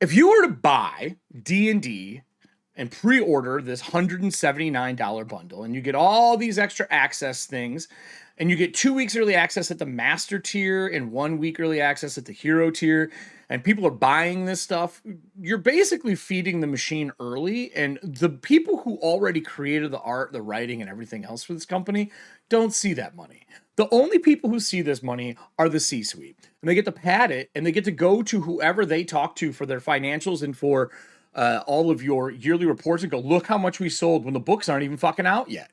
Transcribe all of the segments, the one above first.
If you were to buy D&D and pre-order this $179 bundle, and you get all these extra access things, and you get 2 weeks early access at the master tier and 1 week early access at the hero tier, and people are buying this stuff, you're basically feeding the machine early, and the people who already created the art, the writing, and everything else for this company don't see that money. The only people who see this money are the C-suite, and they get to pad it, and they get to go to whoever they talk to for their financials and for all of your yearly reports and go, look how much we sold when the books aren't even fucking out yet.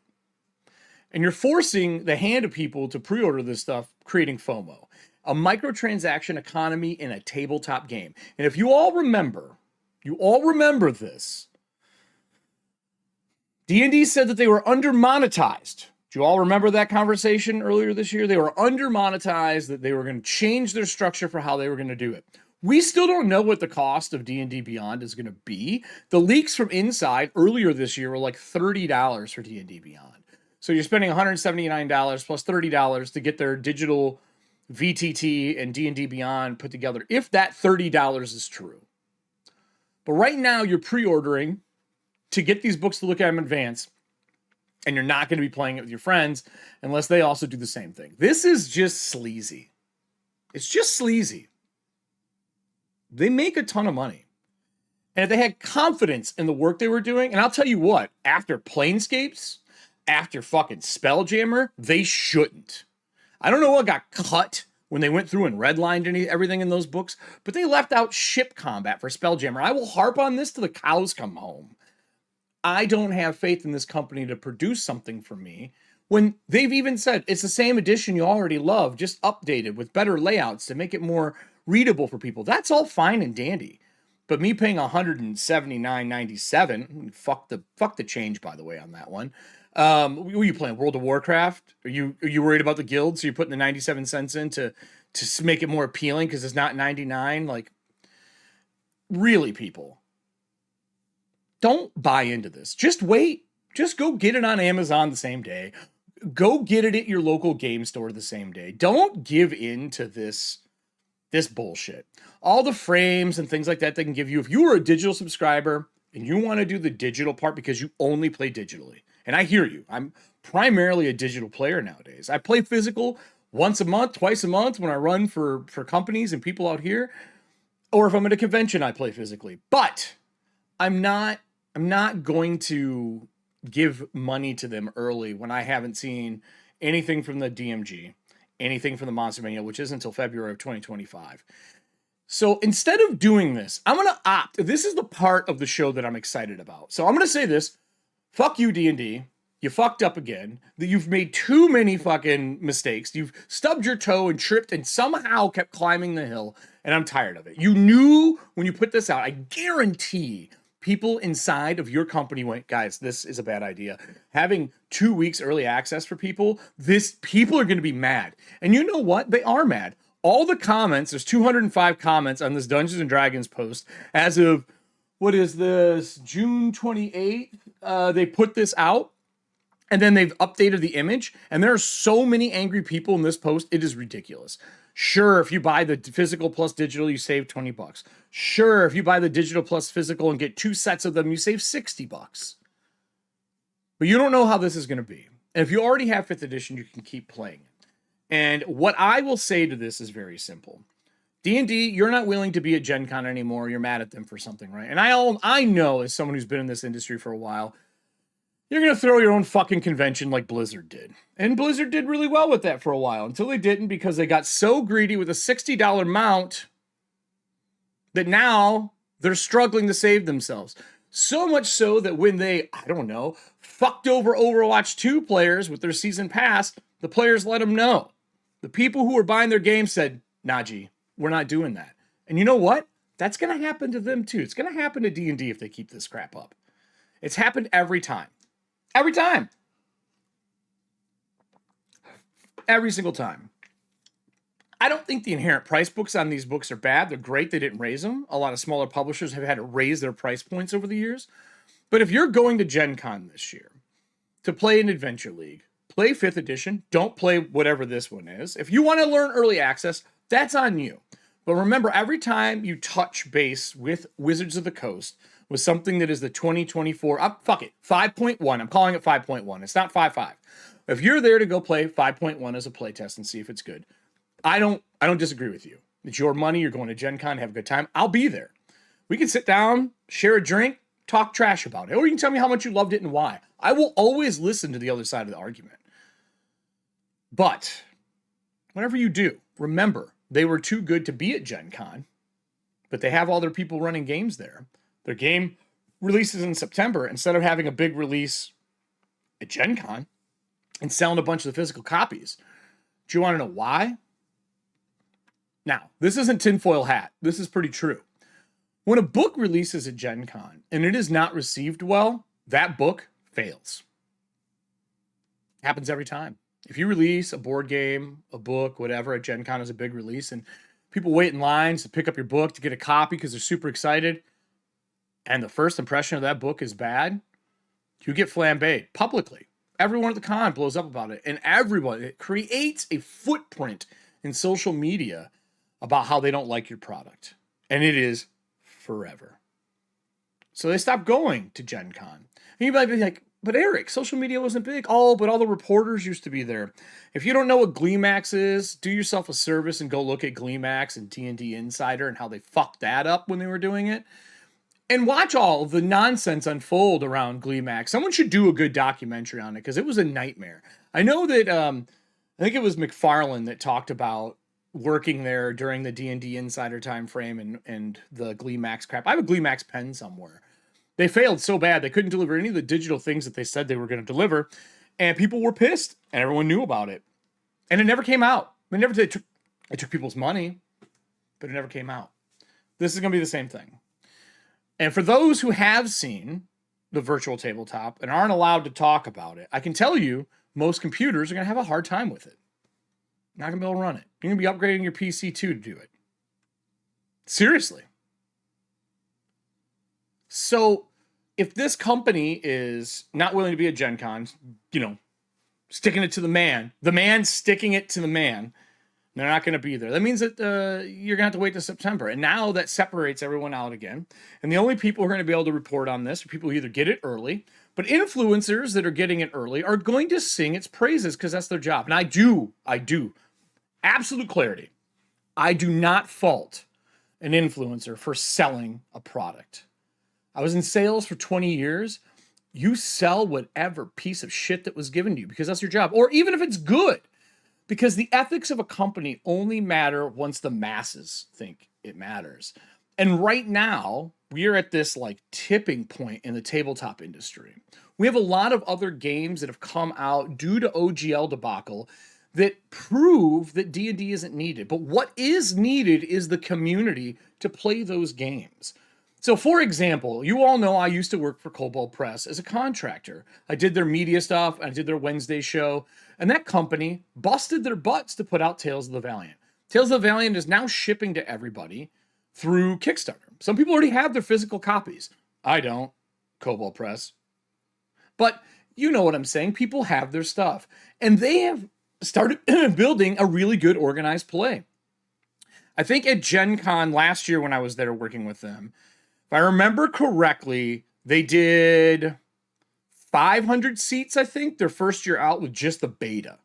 And you're forcing the hand of people to pre-order this stuff, creating FOMO, a microtransaction economy in a tabletop game. And if you all remember this, D&D said that they were under-monetized. Do you all remember that conversation earlier this year? They were under-monetized, that they were going to change their structure for how they were going to do it. We still don't know what the cost of D&D Beyond is going to be. The leaks from inside earlier this year were like $30 for D&D Beyond. So you're spending $179 plus $30 to get their digital VTT and D&D Beyond put together, if that $30 is true. But right now you're pre-ordering to get these books to look at them in advance, and you're not going to be playing it with your friends unless they also do the same thing. This is just sleazy. It's just sleazy. They make a ton of money. And if they had confidence in the work they were doing, and I'll tell you what, after Planescapes, after fucking Spelljammer, they shouldn't. I don't know what got cut when they went through and redlined everything in those books, but they left out ship combat for Spelljammer. I will harp on this till the cows come home. I don't have faith in this company to produce something for me when they've even said it's the same edition you already love, just updated with better layouts to make it more readable for people. That's all fine and dandy. But me paying $179.97, fuck the change, by the way, on that one. Were you playing World of Warcraft? Are you worried about the guild? So you're putting the 97 cents in to make it more appealing because it's not 99? Like, really, people, don't buy into this. Just wait. Just go get it on Amazon the same day. Go get it at your local game store the same day. Don't give in to this bullshit. All the frames and things like that they can give you. If you are a digital subscriber and you want to do the digital part because you only play digitally, and I hear you, I'm primarily a digital player nowadays. I play physical once a month, twice a month when I run for companies and people out here, or if I'm at a convention, I play physically. But I'm not going to give money to them early when I haven't seen anything from the DMG, anything from the Monster Manual, which isn't until February of 2025. So instead of doing this, I'm going to opt. This is the part of the show that I'm excited about. So I'm going to say this. Fuck you, D&D. You fucked up again. That you've made too many fucking mistakes. You've stubbed your toe and tripped and somehow kept climbing the hill. And I'm tired of it. You knew when you put this out, I guarantee people inside of your company went, guys, this is a bad idea. Having 2 weeks early access for people are going to be mad. And you know what? They are mad. All the comments, there's 205 comments on this Dungeons and Dragons post as of, what is this, June 28th? They put this out, and then they've updated the image, and there are so many angry people in this post, it is ridiculous. Sure, if you buy the physical plus digital, you save $20. Sure, if you buy the digital plus physical and get 2 sets of them, you save $60. But you don't know how this is going to be. And if you already have 5th edition, you can keep playing it. And what I will say to this is very simple. D&D, you're not willing to be at Gen Con anymore. You're mad at them for something, right? And I know, as someone who's been in this industry for a while, you're going to throw your own fucking convention like Blizzard did. And Blizzard did really well with that for a while, until they didn't, because they got so greedy with a $60 mount that now they're struggling to save themselves. So much so that when they, fucked over Overwatch 2 players with their season pass, the players let them know. The people who were buying their game said, nah, G, we're not doing that. And you know what? That's going to happen to them too. It's going to happen to D&D if they keep this crap up. It's happened every time. Every time. Every single time. I don't think the inherent price books on these books are bad. They're great. They didn't raise them. A lot of smaller publishers have had to raise their price points over the years. But if you're going to Gen Con this year to play an Adventure League, play 5th edition. Don't play whatever this one is. If you want to learn early access, that's on you. But remember, every time you touch base with Wizards of the Coast with something that is the 2024, fuck it, 5.1. I'm calling it 5.1. It's not 5.5. If you're there to go play 5.1 as a playtest and see if it's good, I don't disagree with you. It's your money. You're going to Gen Con, have a good time. I'll be there. We can sit down, share a drink, talk trash about it. Or you can tell me how much you loved it and why. I will always listen to the other side of the argument. But whatever you do, remember, they were too good to be at Gen Con, but they have all their people running games there. Their game releases in September. Instead of having a big release at Gen Con and selling a bunch of the physical copies. Do you want to know why? Now, this isn't tinfoil hat. This is pretty true. When a book releases at Gen Con and it is not received well, that book fails. Happens every time. If you release a board game, a book, whatever, at Gen Con as a big release, and people wait in lines to pick up your book to get a copy because they're super excited, and the first impression of that book is bad, you get flambéed publicly. Everyone at the con blows up about it, and everyone, it creates a footprint in social media about how they don't like your product. And it is forever. So they stopped going to Gen Con. And you might be like, but Eric, social media wasn't big. Oh, but all the reporters used to be there. If you don't know what Gleemax is, do yourself a service and go look at Gleemax and D&D Insider and how they fucked that up when they were doing it. And watch all of the nonsense unfold around Gleemax. Someone should do a good documentary on it because it was a nightmare. I know that, I think it was McFarlane that talked about working there during the D&D Insider time frame and the Gleemax crap. I have a Gleemax pen somewhere. They failed so bad they couldn't deliver any of the digital things that they said they were going to deliver, and people were pissed, and everyone knew about it. And it never came out. It took people's money, but it never came out. This is going to be the same thing. And for those who have seen the virtual tabletop and aren't allowed to talk about it, I can tell you most computers are going to have a hard time with it. Not going to be able to run it. You're going to be upgrading your PC too to do it. Seriously. So if this company is not willing to be at Gen Con, sticking it to the man sticking it to the man, they're not going to be there. That means that you're going to have to wait till September. And now that separates everyone out again. And the only people who are going to be able to report on this are people who either get it early, but influencers that are getting it early are going to sing its praises because that's their job. And I do, absolute clarity. I do not fault an influencer for selling a product. I was in sales for 20 years. You sell whatever piece of shit that was given to you because that's your job. Or even if it's good. Because the ethics of a company only matter once the masses think it matters. And right now, we are at this tipping point in the tabletop industry. We have a lot of other games that have come out due to OGL debacle that prove that D&D isn't needed. But what is needed is the community to play those games. So, for example, you all know I used to work for Kobold Press as a contractor. I did their media stuff, I did their Wednesday show, and that company busted their butts to put out Tales of the Valiant. Tales of the Valiant is now shipping to everybody through Kickstarter. Some people already have their physical copies. I don't. Kobold Press. But you know what I'm saying. People have their stuff. And they have started building a really good organized play. I think at Gen Con last year when I was there working with them, if I remember correctly, they did 500 seats, I think, their first year out with just the beta.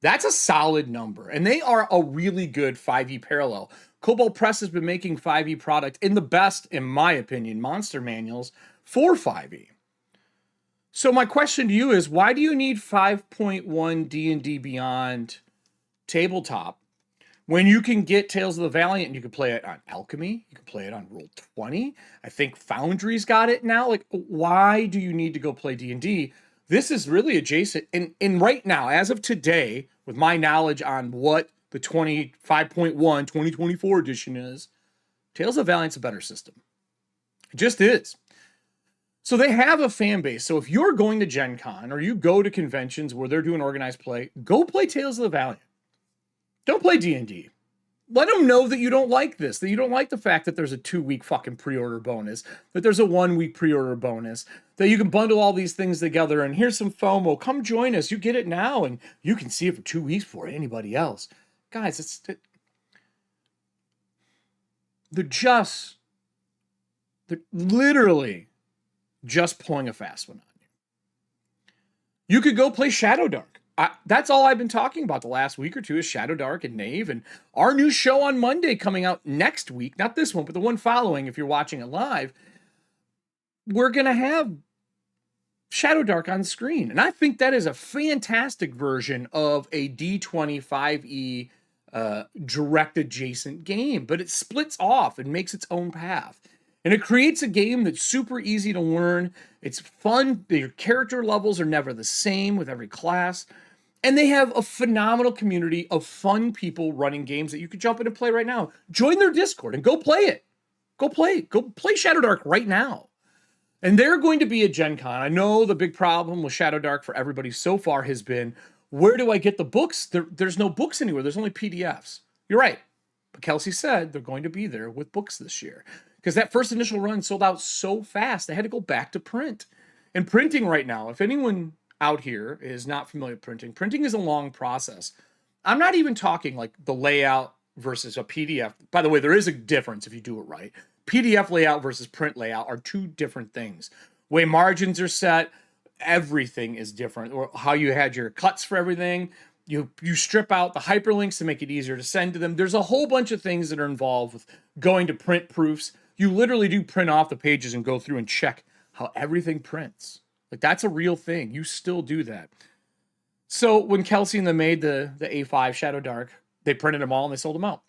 That's a solid number. And they are a really good 5e parallel. Kobold Press has been making 5e product in the best, in my opinion, monster manuals for 5e. So my question to you is, why do you need 5.1 D&D Beyond tabletop when you can get Tales of the Valiant and you can play it on Alchemy, you can play it on Roll20. I think Foundry's got it now. Why do you need to go play D&D? This is really adjacent. And right now, as of today, with my knowledge on what the 5.1 2024 edition is, Tales of Valiant's a better system. It just is. So they have a fan base. So if you're going to Gen Con or you go to conventions where they're doing organized play, go play Tales of the Valiant. Don't play D&D. Let them know that you don't like this, that you don't like the fact that there's a 2-week fucking pre-order bonus, that there's a 1-week pre-order bonus, that you can bundle all these things together and here's some FOMO. Come join us. You get it now and you can see it for 2 weeks before anybody else. Guys, they're literally just pulling a fast one on you. You could go play Shadow Dark. That's all I've been talking about the last week or two is Shadow Dark and Knave, and our new show on Monday coming out next week, not this one, but the one following if you're watching it live, we're going to have Shadow Dark on screen. And I think that is a fantastic version of a D25E direct adjacent game, but it splits off and makes its own path. And it creates a game that's super easy to learn. It's fun. Your character levels are never the same with every class. And they have a phenomenal community of fun people running games that you could jump in and play right now. Join their Discord and go play it. Go play Shadow Dark right now. And they're going to be at Gen Con. I know the big problem with Shadow Dark for everybody so far has been, where do I get the books? There's no books anywhere. There's only PDFs. You're right. But Kelsey said they're going to be there with books this year. Because that first initial run sold out so fast, they had to go back to print. And printing right now, if anyone out here is not familiar with printing is a long process. I'm not even talking like the layout versus a PDF. By the way, there is a difference if you do it right. PDF layout versus print layout are two different things. Way margins are set, everything is different. Or how you had your cuts for everything. You strip out the hyperlinks to make it easier to send to them. There's a whole bunch of things that are involved with going to print proofs. You literally do print off the pages and go through and check how everything prints. Like, that's a real thing. You still do that. So when Kelsey and them made the A5 Shadow Dark, they printed them all and they sold them out.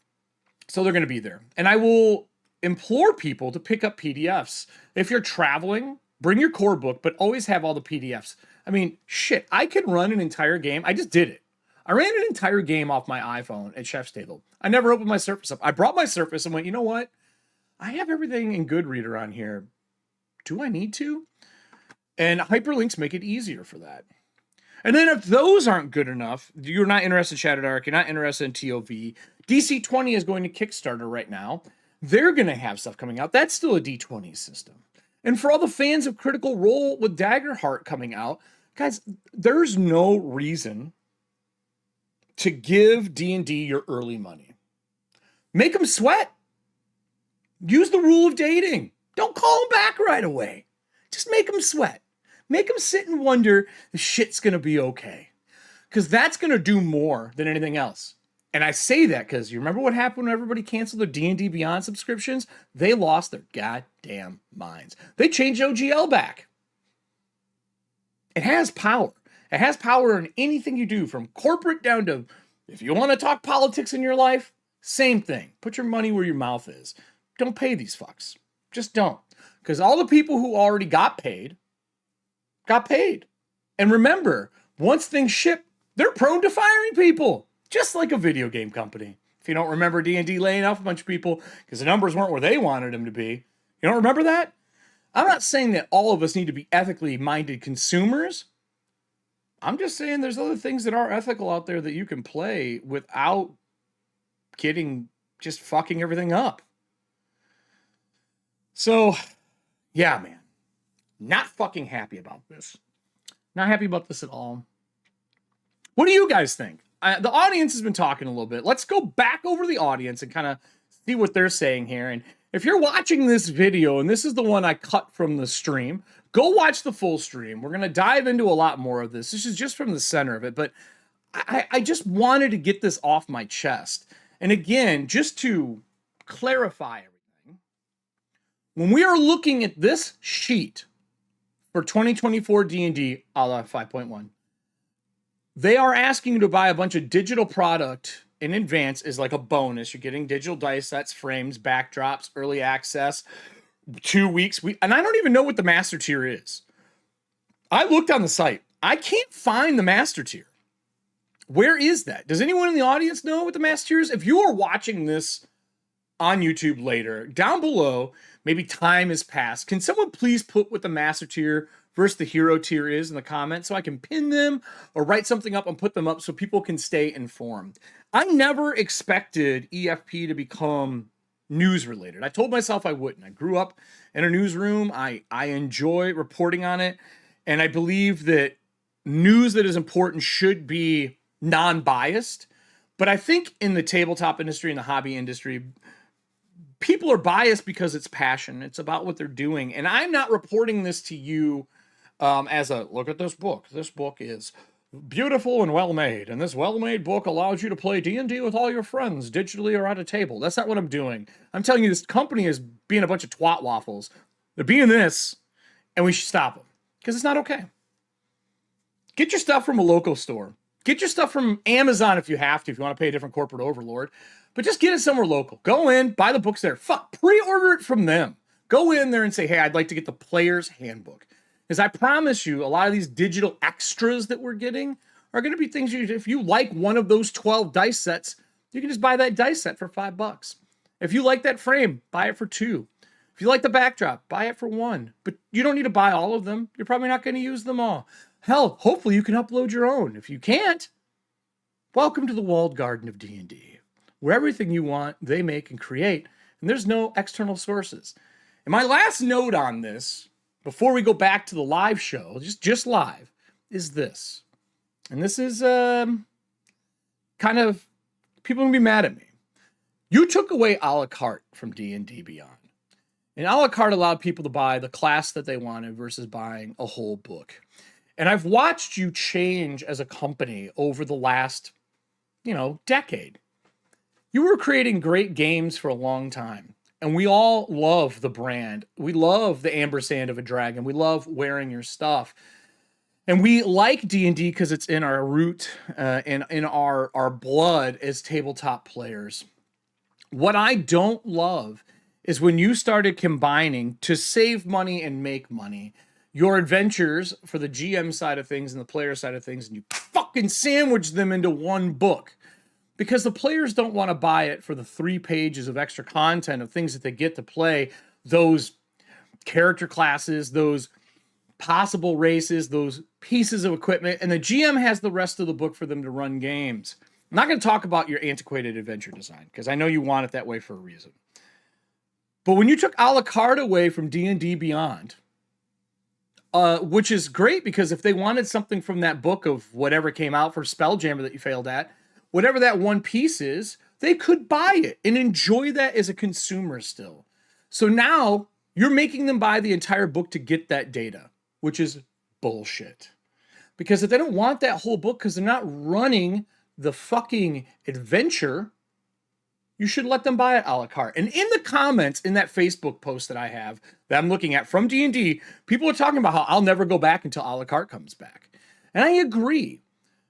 So they're going to be there. And I will implore people to pick up PDFs. If you're traveling, bring your core book, but always have all the PDFs. I mean, shit, I can run an entire game. I just did it. I ran an entire game off my iPhone at Chef's Table. I never opened my Surface up. I brought my Surface and went, you know what? I have everything in Goodreader on here. Do I need to? And hyperlinks make it easier for that. And then if those aren't good enough, you're not interested in Shadow Dark, you're not interested in TOV, DC20 is going to Kickstarter right now. They're going to have stuff coming out. That's still a D20 system. And for all the fans of Critical Role with Daggerheart coming out, guys, there's no reason to give D&D your early money. Make them sweat. Use the rule of dating. Don't call them back right away. Just make them sweat. Make them sit and wonder the shit's going to be okay. Because that's going to do more than anything else. And I say that because you remember what happened when everybody canceled their D&D Beyond subscriptions? They lost their goddamn minds. They changed OGL back. It has power. It has power in anything you do, from corporate down to, if you want to talk politics in your life, same thing. Put your money where your mouth is. Don't pay these fucks. Just don't. Because all the people who already got paid. And remember, once things ship, they're prone to firing people. Just like a video game company. If you don't remember D&D laying off a bunch of people because the numbers weren't where they wanted them to be. You don't remember that? I'm not saying that all of us need to be ethically minded consumers. I'm just saying there's other things that are ethical out there that you can play without just fucking everything up. So, yeah, man. Not fucking happy about this. Not happy about this at all. What do you guys think? The audience has been talking a little bit. Let's go back over the audience and kind of see what they're saying here. And if you're watching this video, and this is the one I cut from the stream, go watch the full stream. We're going to dive into a lot more of this. This is just from the center of it, but I just wanted to get this off my chest. And again, just to clarify everything, when we are looking at this sheet for 2024 D&D a la 5.1, they are asking you to buy a bunch of digital product in advance as like a bonus. You're getting digital dice sets, frames, backdrops, early access, 2 weeks. And I don't even know what the master tier is. I looked on the site. I can't find the master tier. Where is that? Does anyone in the audience know what the master tier is? If you are watching this on YouTube later, down below, maybe time has passed. Can someone please put what the master tier versus the hero tier is in the comments so I can pin them or write something up and put them up so people can stay informed. I never expected EFP to become news related. I told myself I wouldn't. I grew up in a newsroom. I enjoy reporting on it. And I believe that news that is important should be non-biased. But I think in the tabletop industry and the hobby industry, people are biased because it's passion. It's about what they're doing. And I'm not reporting this to you as a, look at this book. This book is beautiful and well-made. And this well-made book allows you to play D&D with all your friends, digitally or at a table. That's not what I'm doing. I'm telling you, this company is being a bunch of twat waffles. They're being this, and we should stop them. Because it's not okay. Get your stuff from a local store. Get your stuff from Amazon if you have to, if you want to pay a different corporate overlord. But just get it somewhere local. Go in, buy the books there. Fuck, pre-order it from them. Go in there and say, hey, I'd like to get the Player's Handbook. Because I promise you, a lot of these digital extras that we're getting are going to be things if you like one of those 12 dice sets, you can just buy that dice set for $5. If you like that frame, buy it for $2. If you like the backdrop, buy it for $1. But you don't need to buy all of them. You're probably not going to use them all. Hell, hopefully you can upload your own. If you can't, welcome to the walled garden of D&D, where everything you want, they make and create, and there's no external sources. And my last note on this, before we go back to the live show, just live, is this. And this is kind of, people are going to be mad at me. You took away a la carte from D&D Beyond. And a la carte allowed people to buy the class that they wanted versus buying a whole book. And I've watched you change as a company over the last, decade. You were creating great games for a long time. And we all love the brand. We love the ampersand of a dragon. We love wearing your stuff. And we like D&D because it's in our root and in our blood as tabletop players. What I don't love is when you started combining to save money and make money, your adventures for the GM side of things and the player side of things, and you fucking sandwich them into one book. Because the players don't want to buy it for the 3 pages of extra content of things that they get to play, those character classes, those possible races, those pieces of equipment, and the GM has the rest of the book for them to run games. I'm not going to talk about your antiquated adventure design, because I know you want it that way for a reason. But when you took a la carte away from D&D Beyond, which is great, because if they wanted something from that book of whatever came out for Spelljammer that you failed at, whatever that one piece is, they could buy it and enjoy that as a consumer still. So now you're making them buy the entire book to get that data, which is bullshit. Because if they don't want that whole book because they're not running the fucking adventure, you should let them buy it a la carte. And in the comments in that Facebook post that I have that I'm looking at from D&D, people are talking about how I'll never go back until a la carte comes back. And I agree.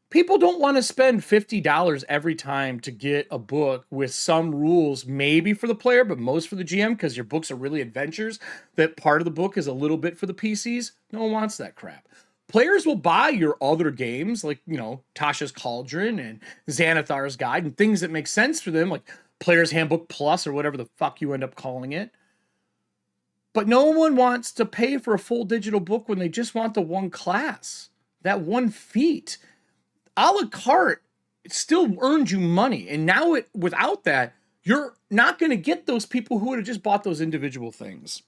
People don't want to spend $50 every time to get a book with some rules, maybe for the player, but most for the GM, because your books are really adventures, that part of the book is a little bit for the PCs. No one wants that crap. Players will buy your other games, like, Tasha's Cauldron and Xanathar's Guide, and things that make sense for them, like Player's Handbook Plus or whatever the fuck you end up calling it. But no one wants to pay for a full digital book when they just want the one class, that one feat. A la carte, it still earned you money. And now without that, you're not going to get those people who would have just bought those individual things.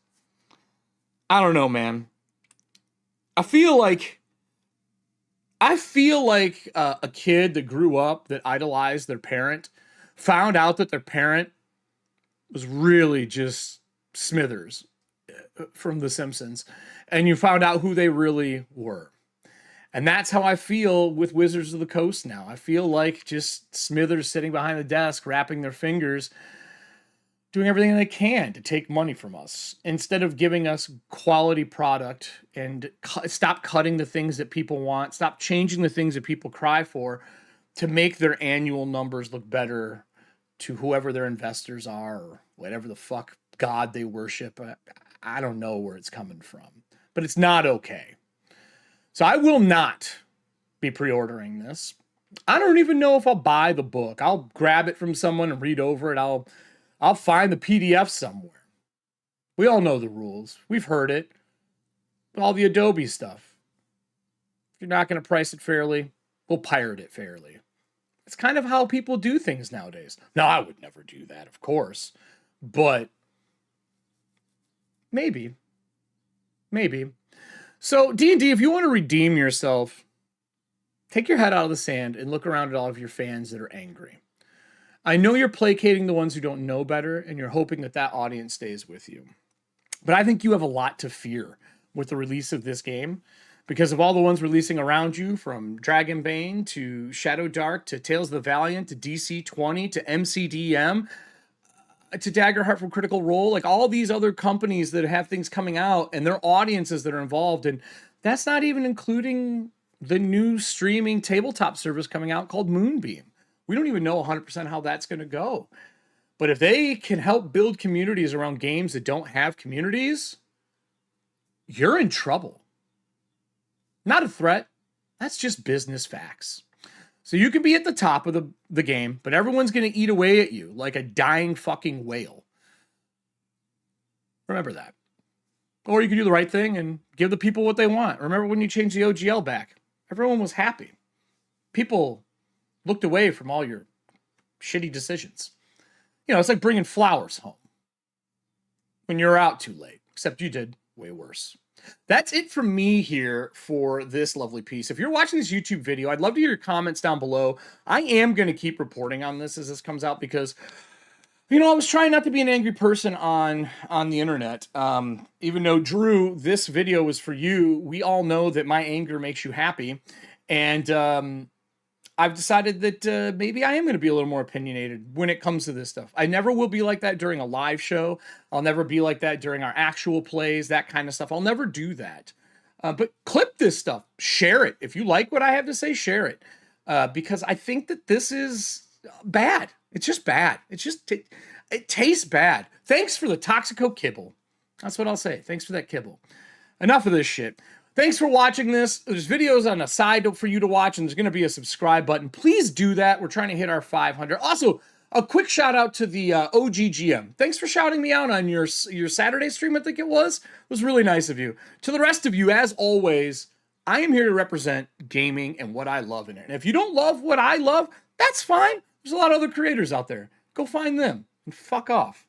I don't know, man. I feel like a kid that grew up, that idolized their parent, found out that their parent was really just Smithers from The Simpsons. And you found out who they really were. And that's how I feel with Wizards of the Coast now. I feel like just Smithers sitting behind the desk, rapping their fingers, doing everything they can to take money from us instead of giving us quality product and stop cutting the things that people want, stop changing the things that people cry for to make their annual numbers look better to whoever their investors are or whatever the fuck God they worship. I don't know where it's coming from, but it's not okay. So I will not be pre-ordering this. I don't even know if I'll buy the book. I'll grab it from someone and read over it. I'll find the PDF somewhere. We all know the rules. We've heard it. All the Adobe stuff. If you're not going to price it fairly, we'll pirate it fairly. It's kind of how people do things nowadays. Now, I would never do that, of course. But maybe. So, D&D, if you want to redeem yourself, take your head out of the sand and look around at all of your fans that are angry. I know you're placating the ones who don't know better, and you're hoping that that audience stays with you. But I think you have a lot to fear with the release of this game because of all the ones releasing around you, from Dragonbane to Shadow Dark to Tales of the Valiant to DC-20 to MCDM to Daggerheart from Critical Role, like all these other companies that have things coming out and their audiences that are involved. And that's not even including the new streaming tabletop service coming out called Moonbeam. We don't even know 100% how that's going to go. But if they can help build communities around games that don't have communities, you're in trouble. Not a threat. That's just business facts. So you can be at the top of the game, but everyone's going to eat away at you like a dying fucking whale. Remember that. Or you can do the right thing and give the people what they want. Remember when you changed the OGL back? Everyone was happy. People looked away from all your shitty decisions. You know, it's like bringing flowers home when you're out too late, except you did way worse. That's it from me here for this lovely piece. If you're watching this YouTube video, I'd love to hear your comments down below. I am going to keep reporting on this as this comes out because, you know, I was trying not to be an angry person on the internet. Even though, Drew, this video was for you, we all know that my anger makes you happy. And I've decided that maybe I am going to be a little more opinionated when it comes to this stuff. I never will be like that during a live show. I'll never be like that during our actual plays, that kind of stuff. I'll never do that. But clip this stuff. Share it. If you like what I have to say, share it. Because I think that this is bad. It's just bad. It tastes bad. Thanks for the Toxico kibble. That's what I'll say. Thanks for that kibble. Enough of this shit. Thanks for watching this. There's videos on the side for you to watch, and there's going to be a subscribe button. Please do that. We're trying to hit our 500. Also, a quick shout out to the OGGM. Thanks for shouting me out on your Saturday stream, I think it was. It was really nice of you. To the rest of you, as always, I am here to represent gaming and what I love in it. And if you don't love what I love, that's fine. There's a lot of other creators out there. Go find them and fuck off.